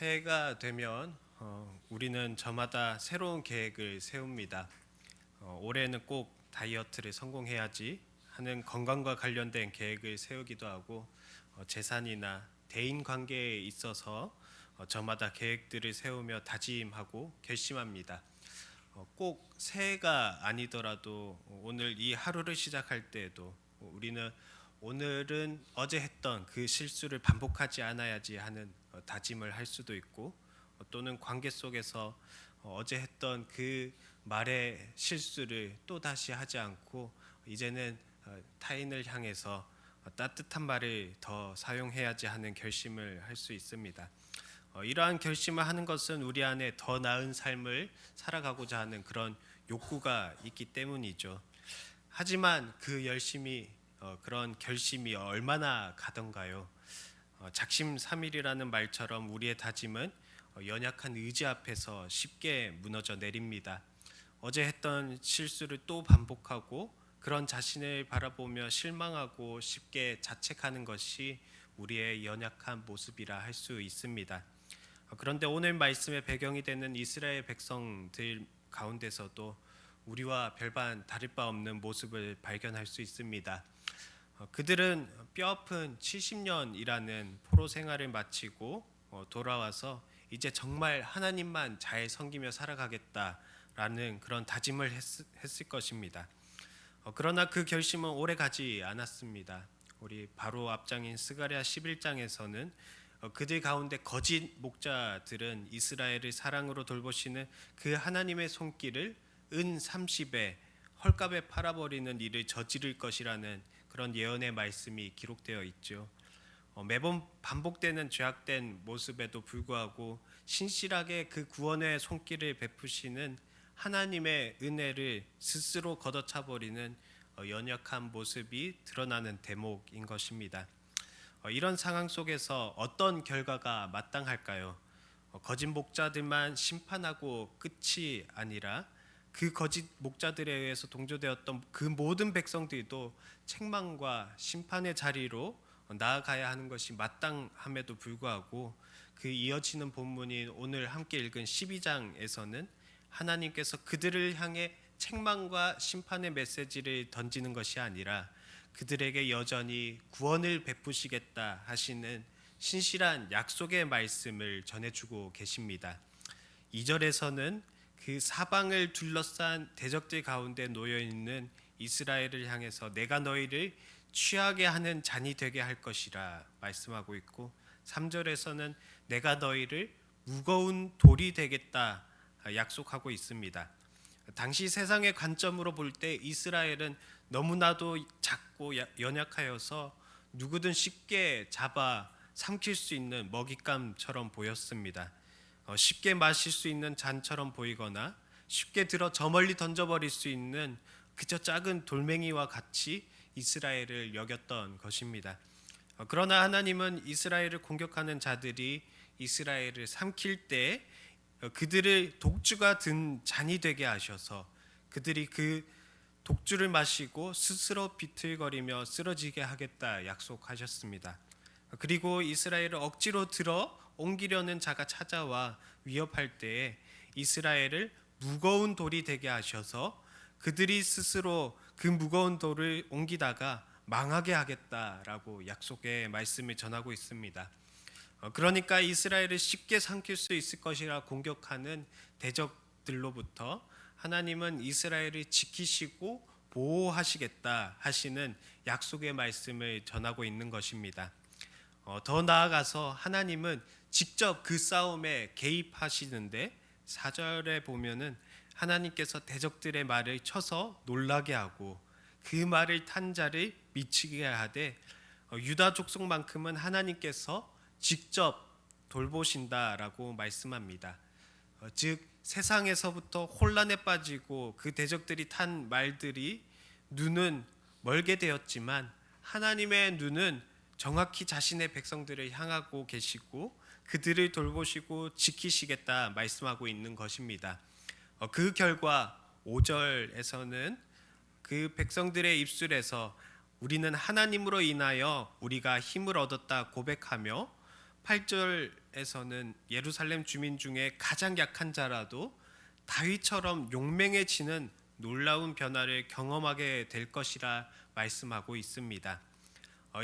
새해가 되면 우리는 저마다 새로운 계획을 세웁니다. 올해는 꼭 다이어트를 성공해야지 하는 건강과 관련된 계획을 세우기도 하고 재산이나 대인 관계에 있어서 저마다 계획들을 세우며 다짐하고 결심합니다. 꼭 새해가 아니더라도 오늘 이 하루를 시작할 때에도 우리는 오늘은 어제 했던 그 실수를 반복하지 않아야지 하는 다짐을 할 수도 있고 또는 관계 속에서 어제 했던 그 말의 실수를 또 다시 하지 않고 이제는 타인을 향해서 따뜻한 말을 더 사용해야지 하는 결심을 할 수 있습니다. 이러한 결심을 하는 것은 우리 안에 더 나은 삶을 살아가고자 하는 그런 욕구가 있기 때문이죠. 하지만 그 열심이 그런 결심이 얼마나 가던가요? 작심삼일이라는 말처럼 우리의 다짐은 연약한 의지 앞에서 쉽게 무너져 내립니다. 어제 했던 실수를 또 반복하고 그런 자신을 바라보며 실망하고 쉽게 자책하는 것이 우리의 연약한 모습이라 할 수 있습니다. 그런데 오늘 말씀의 배경이 되는 이스라엘 백성들 가운데서도 우리와 별반 다를 바 없는 모습을 발견할 수 있습니다. 그들은 뼈아픈 70년이라는 포로 생활을 마치고 돌아와서 이제 정말 하나님만 잘 섬기며 살아가겠다라는 그런 다짐을 했을 것입니다. 그러나 그 결심은 오래 가지 않았습니다. 우리 바로 앞장인 스가랴 11장에서는 그들 가운데 거짓 목자들은 이스라엘을 사랑으로 돌보시는 그 하나님의 손길을 은 30에 헐값에 팔아버리는 일을 저지를 것이라는 그런 예언의 말씀이 기록되어 있죠. 매번 반복되는 죄악된 모습에도 불구하고 신실하게 그 구원의 손길을 베푸시는 하나님의 은혜를 스스로 걷어차버리는 연약한 모습이 드러나는 대목인 것입니다. 이런 상황 속에서 어떤 결과가 마땅할까요? 거짓 목자들만 심판하고 끝이 아니라 그 거짓 목자들에 의해서 동조되었던 그 모든 백성들도 책망과 심판의 자리로 나아가야 하는 것이 마땅함에도 불구하고 그 이어지는 본문인 오늘 함께 읽은 12장에서는 하나님께서 그들을 향해 책망과 심판의 메시지를 던지는 것이 아니라 그들에게 여전히 구원을 베푸시겠다 하시는 신실한 약속의 말씀을 전해주고 계십니다. 2절에서는 그 사방을 둘러싼 대적들 가운데 놓여있는 이스라엘을 향해서 내가 너희를 취하게 하는 잔이 되게 할 것이라 말씀하고 있고 3절에서는 내가 너희를 무거운 돌이 되겠다 약속하고 있습니다. 당시 세상의 관점으로 볼 때 이스라엘은 너무나도 작고 연약하여서 누구든 쉽게 잡아 삼킬 수 있는 먹잇감처럼 보였습니다. 쉽게 마실 수 있는 잔처럼 보이거나 쉽게 들어 저 멀리 던져버릴 수 있는 그저 작은 돌멩이와 같이 이스라엘을 여겼던 것입니다. 그러나 하나님은 이스라엘을 공격하는 자들이 이스라엘을 삼킬 때 그들을 독주가 든 잔이 되게 하셔서 그들이 그 독주를 마시고 스스로 비틀거리며 쓰러지게 하겠다 약속하셨습니다. 그리고 이스라엘을 억지로 들어 옮기려는 자가 찾아와 위협할 때에 이스라엘을 무거운 돌이 되게 하셔서 그들이 스스로 그 무거운 돌을 옮기다가 망하게 하겠다라고 약속의 말씀을 전하고 있습니다. 그러니까 이스라엘을 쉽게 삼킬 수 있을 것이라 공격하는 대적들로부터 하나님은 이스라엘을 지키시고 보호하시겠다 하시는 약속의 말씀을 전하고 있는 것입니다. 더 나아가서 하나님은 직접 그 싸움에 개입하시는데 4절에 보면은 하나님께서 대적들의 말을 쳐서 놀라게 하고 그 말을 탄 자를 미치게 하되 유다 족속만큼은 하나님께서 직접 돌보신다라고 말씀합니다. 즉 세상에서부터 혼란에 빠지고 그 대적들이 탄 말들이 눈은 멀게 되었지만 하나님의 눈은 정확히 자신의 백성들을 향하고 계시고 그들을 돌보시고 지키시겠다 말씀하고 있는 것입니다. 그 결과 5절에서는 그 백성들의 입술에서 우리는 하나님으로 인하여 우리가 힘을 얻었다 고백하며 8절에서는 예루살렘 주민 중에 가장 약한 자라도 다윗처럼 용맹해지는 놀라운 변화를 경험하게 될 것이라 말씀하고 있습니다.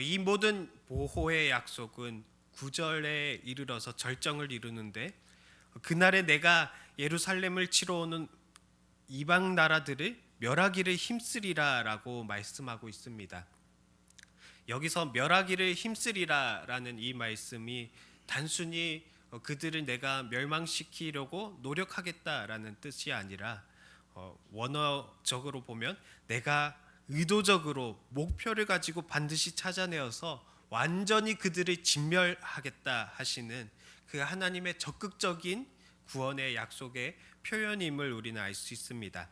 이 모든 보호의 약속은 9절에 이르러서 절정을 이루는데, 그날에 내가 예루살렘을 치러 오는 이방 나라들을 멸하기를 힘쓰리라라고 말씀하고 있습니다. 여기서 멸하기를 힘쓰리라라는 이 말씀이 단순히 그들을 내가 멸망시키려고 노력하겠다라는 뜻이 아니라, 원어적으로 보면 내가 의도적으로 목표를 가지고 반드시 찾아내어서 완전히 그들을 진멸하겠다 하시는 그 하나님의 적극적인 구원의 약속의 표현임을 우리는 알 수 있습니다.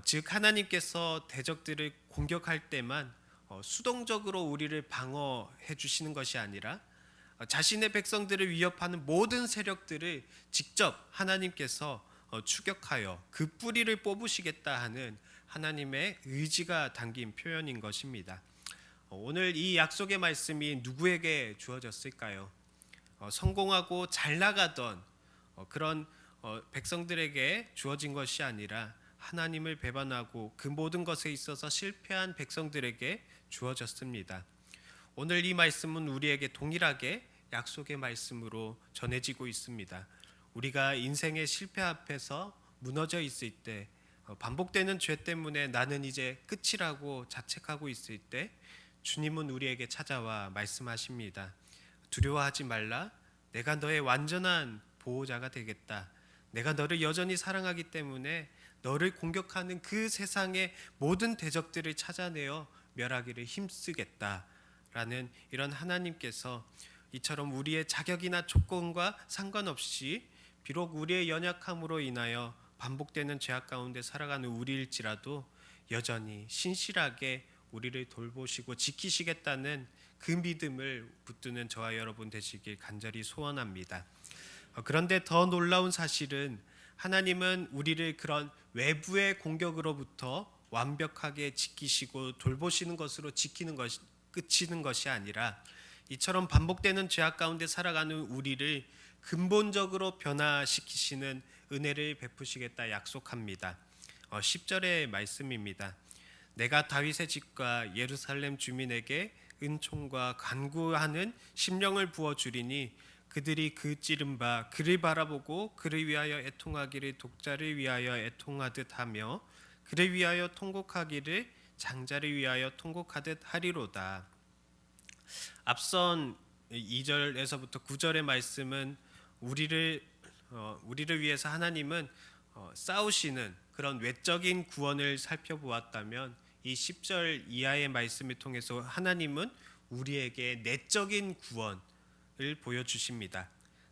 즉 하나님께서 대적들을 공격할 때만 수동적으로 우리를 방어해 주시는 것이 아니라 자신의 백성들을 위협하는 모든 세력들을 직접 하나님께서 추격하여 그 뿌리를 뽑으시겠다 하는 하나님의 의지가 담긴 표현인 것입니다. 오늘 이 약속의 말씀이 누구에게 주어졌을까요? 성공하고 잘 나가던 그런 백성들에게 주어진 것이 아니라 하나님을 배반하고 그 모든 것에 있어서 실패한 백성들에게 주어졌습니다. 오늘 이 말씀은 우리에게 동일하게 약속의 말씀으로 전해지고 있습니다. 우리가 인생의 실패 앞에서 무너져 있을 때, 반복되는 죄 때문에 나는 이제 끝이라고 자책하고 있을 때 주님은 우리에게 찾아와 말씀하십니다. 두려워하지 말라. 내가 너의 완전한 보호자가 되겠다. 내가 너를 여전히 사랑하기 때문에 너를 공격하는 그 세상의 모든 대적들을 찾아내어 멸하기를 힘쓰겠다라는 이런 하나님께서 이처럼 우리의 자격이나 조건과 상관없이 비록 우리의 연약함으로 인하여 반복되는 죄악 가운데 살아가는 우리일지라도 여전히 신실하게 우리를 돌보시고 지키시겠다는 그 믿음을 붙드는 저와 여러분 되시길 간절히 소원합니다. 그런데 더 놀라운 사실은 하나님은 우리를 그런 외부의 공격으로부터 완벽하게 지키시고 돌보시는 것으로 지키는 것이 끝이는 것이 아니라 이처럼 반복되는 죄악 가운데 살아가는 우리를 근본적으로 변화시키시는 은혜를 베푸시겠다 약속합니다. 10절의 말씀입니다. 내가 다윗의 집과 예루살렘 주민에게 은총과 간구하는 심령을 부어주리니 그들이 그 찌른 바 그를 바라보고 그를 위하여 애통하기를 독자를 위하여 애통하듯 하며 그를 위하여 통곡하기를 장자를 위하여 통곡하듯 하리로다. 앞선 2절에서부터 9절의 말씀은 우리를 위해서 하나님은 싸우시는 그런 외적인 구원을 살펴보았다면, 이 10절 이하의 말씀을 통해서 하나님은 우리에게 내적인 구원을 보여주십니다.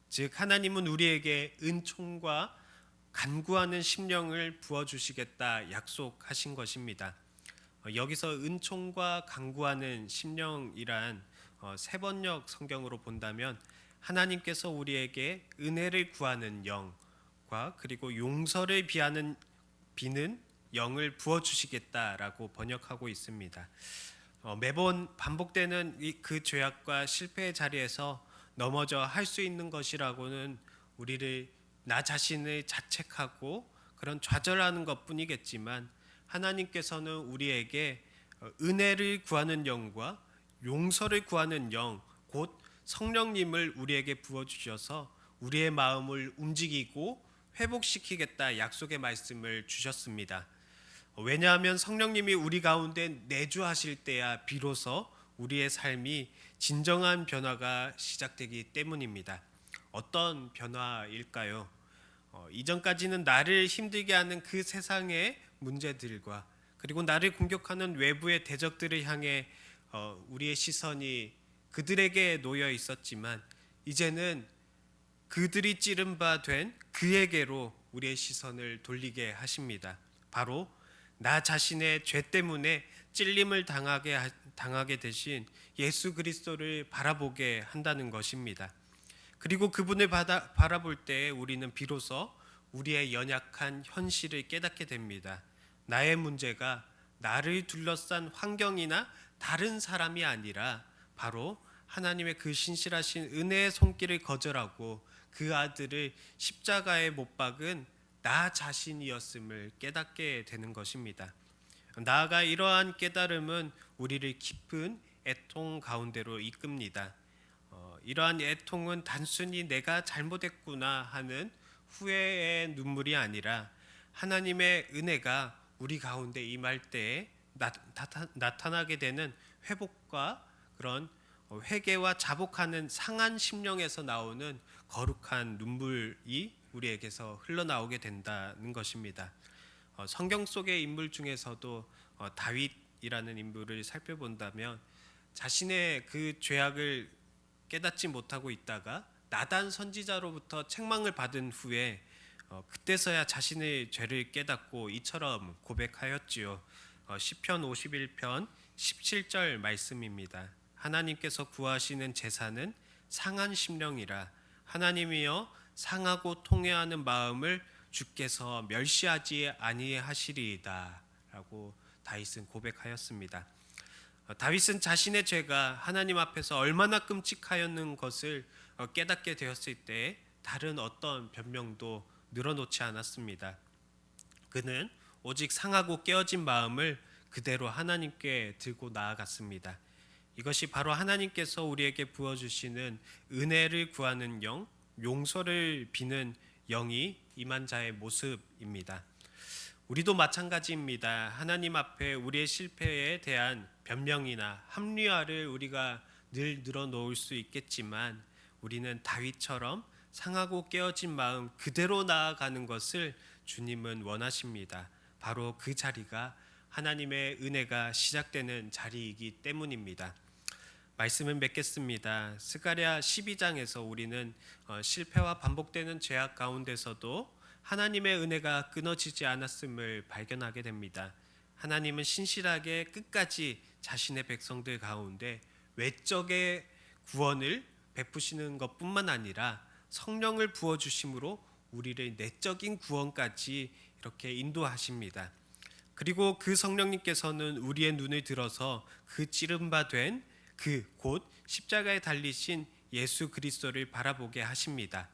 즉 하나님은 우리에게 은총과 간구하는 심령을 부어주시겠다 약속하신 것입니다. 여기서 은총과 간구하는 심령이란 세번역 성경으로 본다면 하나님께서 우리에게 은혜를 구하는 영과 그리고 용서를 비는 영을 부어주시겠다라고 번역하고 있습니다. 매번 반복되는 그 죄악과 실패의 자리에서 넘어져 할 수 있는 것이라고는 나 자신을 자책하고 그런 좌절하는 것뿐이겠지만, 하나님께서는 우리에게 은혜를 구하는 영과 용서를 구하는 영, 곧 성령님을 우리에게 부어주셔서 우리의 마음을 움직이고 회복시키겠다 약속의 말씀을 주셨습니다. 왜냐하면 성령님이 우리 가운데 내주하실 때야 비로소 우리의 삶이 진정한 변화가 시작되기 때문입니다. 어떤 변화일까요? 이전까지는 나를 힘들게 하는 그 세상의 문제들과 그리고 나를 공격하는 외부의 대적들을 향해 우리의 시선이 그들에게 놓여 있었지만, 이제는 그들이 찌른 바 된 그에게로 우리의 시선을 돌리게 하십니다. 바로 나 자신의 죄 때문에 찔림을 당하게 되신 예수 그리스도를 바라보게 한다는 것입니다. 그리고 그분을 바라볼 때 우리는 비로소 우리의 연약한 현실을 깨닫게 됩니다. 나의 문제가 나를 둘러싼 환경이나 다른 사람이 아니라 바로 하나님의 그 신실하신 은혜의 손길을 거절하고 그 아들을 십자가에 못 박은 나 자신이었음을 깨닫게 되는 것입니다. 나아가 이러한 깨달음은 우리를 깊은 애통 가운데로 이끕니다. 이러한 애통은 단순히 내가 잘못했구나 하는 후회의 눈물이 아니라 하나님의 은혜가 우리 가운데 임할 때에 나타나게 되는 회복과 그런 회개와 자복하는 상한 심령에서 나오는 거룩한 눈물이 우리에게서 흘러나오게 된다는 것입니다. 성경 속의 인물 중에서도 다윗이라는 인물을 살펴본다면 자신의 그 죄악을 깨닫지 못하고 있다가 나단 선지자로부터 책망을 받은 후에 그때서야 자신의 죄를 깨닫고 이처럼 고백하였지요. 시편 51편 17절 말씀입니다. 하나님께서 구하시는 제사는 상한 심령이라 하나님이여 상하고 통회하는 마음을 주께서 멸시하지 아니하시리이다 라고 다윗은 고백하였습니다. 다윗은 자신의 죄가 하나님 앞에서 얼마나 끔찍하였는 것을 깨닫게 되었을 때 다른 어떤 변명도 늘어놓지 않았습니다. 그는 오직 상하고 깨어진 마음을 그대로 하나님께 들고 나아갔습니다. 이것이 바로 하나님께서 우리에게 부어주시는 은혜를 구하는 영, 용서를 비는 영이 임한 자의 모습입니다. 우리도 마찬가지입니다. 하나님 앞에 우리의 실패에 대한 변명이나 합리화를 우리가 늘 늘어놓을 수 있겠지만 우리는 다윗처럼 상하고 깨어진 마음 그대로 나아가는 것을 주님은 원하십니다. 바로 그 자리가 하나님의 은혜가 시작되는 자리이기 때문입니다. 말씀을 맺겠습니다. 스가랴 12장에서 우리는 실패와 반복되는 죄악 가운데서도 하나님의 은혜가 끊어지지 않았음을 발견하게 됩니다. 하나님은 신실하게 끝까지 자신의 백성들 가운데 외적의 구원을 베푸시는 것뿐만 아니라 성령을 부어주심으로 우리를 내적인 구원까지 이렇게 인도하십니다. 그리고 그 성령님께서는 우리의 눈을 들어서 그 찌른 바 된 그 곧 십자가에 달리신 예수 그리스도를 바라보게 하십니다.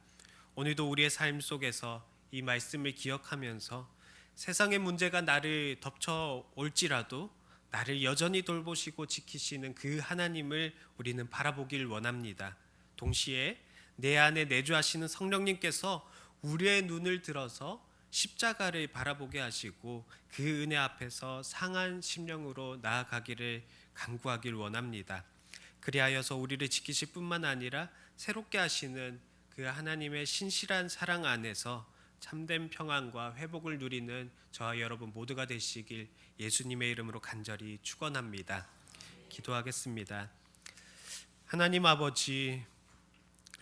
오늘도 우리의 삶 속에서 이 말씀을 기억하면서 세상의 문제가 나를 덮쳐올지라도 나를 여전히 돌보시고 지키시는 그 하나님을 우리는 바라보길 원합니다. 동시에 내 안에 내주하시는 성령님께서 우리의 눈을 들어서 십자가를 바라보게 하시고 그 은혜 앞에서 상한 심령으로 나아가기를 간구하길 원합니다. 그리하여서 우리를 지키실 뿐만 아니라 새롭게 하시는 그 하나님의 신실한 사랑 안에서 참된 평안과 회복을 누리는 저와 여러분 모두가 되시길 예수님의 이름으로 간절히 축원합니다. 기도하겠습니다. 하나님 아버지,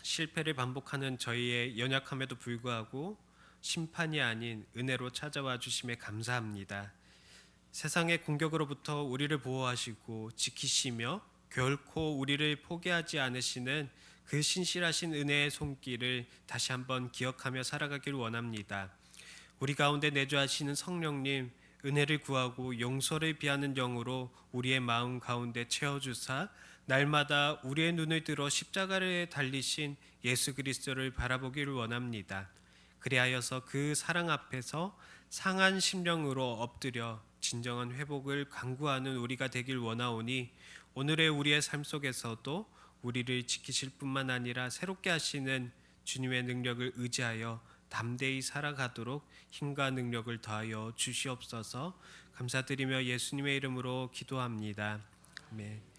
실패를 반복하는 저희의 연약함에도 불구하고 심판이 아닌 은혜로 찾아와 주심에 감사합니다. 세상의 공격으로부터 우리를 보호하시고 지키시며 결코 우리를 포기하지 않으시는 그 신실하신 은혜의 손길을 다시 한번 기억하며 살아가길 원합니다. 우리 가운데 내주하시는 성령님, 은혜를 구하고 용서를 비하는 영으로 우리의 마음 가운데 채워주사 날마다 우리의 눈을 들어 십자가를 달리신 예수 그리스도를 바라보기를 원합니다. 그리하여서 그 사랑 앞에서 상한 심령으로 엎드려 진정한 회복을 간구하는 우리가 되길 원하오니 오늘의 우리의 삶 속에서도 우리를 지키실 뿐만 아니라 새롭게 하시는 주님의 능력을 의지하여 담대히 살아가도록 힘과 능력을 더하여 주시옵소서. 감사드리며 예수님의 이름으로 기도합니다. 아멘.